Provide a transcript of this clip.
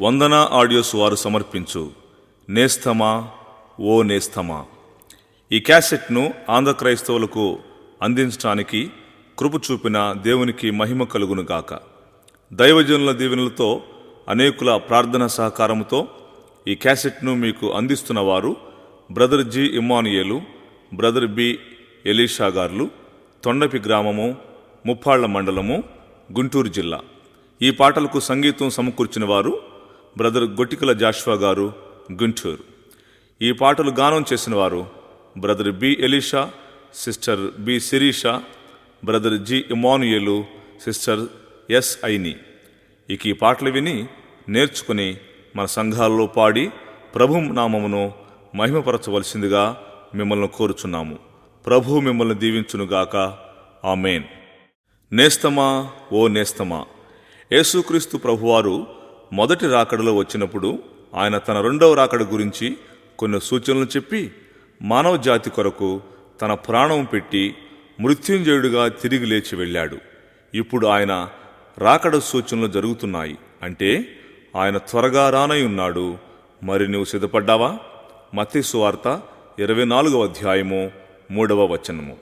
వందన audios వారు సమర్పించు నేస్తమా ఓ నేస్తమా. ఈ క్యాసెట్ను ఆంధ్ర క్రైస్తవులకు అందించడానికి కృప చూపిన దేవునికి మహిమ కలుగునుగాక. దైవజనుల దీవెనలతో అనేకుల ప్రార్థన సహకారంతో ఈ క్యాసెట్ను మీకు అందిస్తున్న వారు brother G Emmanuel, brother B Elisha గారు, తొండపి గ్రామము, ముప్పాళ్ల మండలము, గుంటూరు జిల్లా. ఈ పాటలకు సంగీతం సమకూర్చిన వారు బ్రదర్ గొట్టికల జాషువా గారు, గుంటూరు. ఈ పాటలు గానం చేసిన వారు brother B Elisha, sister B Sirisha, brother G Emmanuel, sister S Aini. ఇక ఈ పాటలు విని నేర్చుకుని మన సంఘాల్లో పాడి ప్రభు నామమును మహిమపరచవలసిందిగా మిమ్మల్ని కోరుచున్నాము. ప్రభు మిమ్మల్ని దీవించునుగాక. ఆమేన్. నేస్తమా ఓ నేస్తమా. యేసుక్రీస్తు ప్రభువారు మొదటి రాకడలో వచ్చినప్పుడు ఆయన తన రెండవ రాకడ గురించి కొన్ని సూచనలు చెప్పి మానవ జాతి కొరకు తన ప్రాణం పెట్టి మృత్యుంజయుడిగా తిరిగి లేచి వెళ్ళాడు. ఇప్పుడు ఆయన రాకడ సూచనలు జరుగుతున్నాయి. అంటే ఆయన త్వరగా రానై ఉన్నాడు. మరి నువ్వు సిద్ధపడ్డావా? మత్తయి సువార్త 24వ అధ్యాయము 3వ వచనము.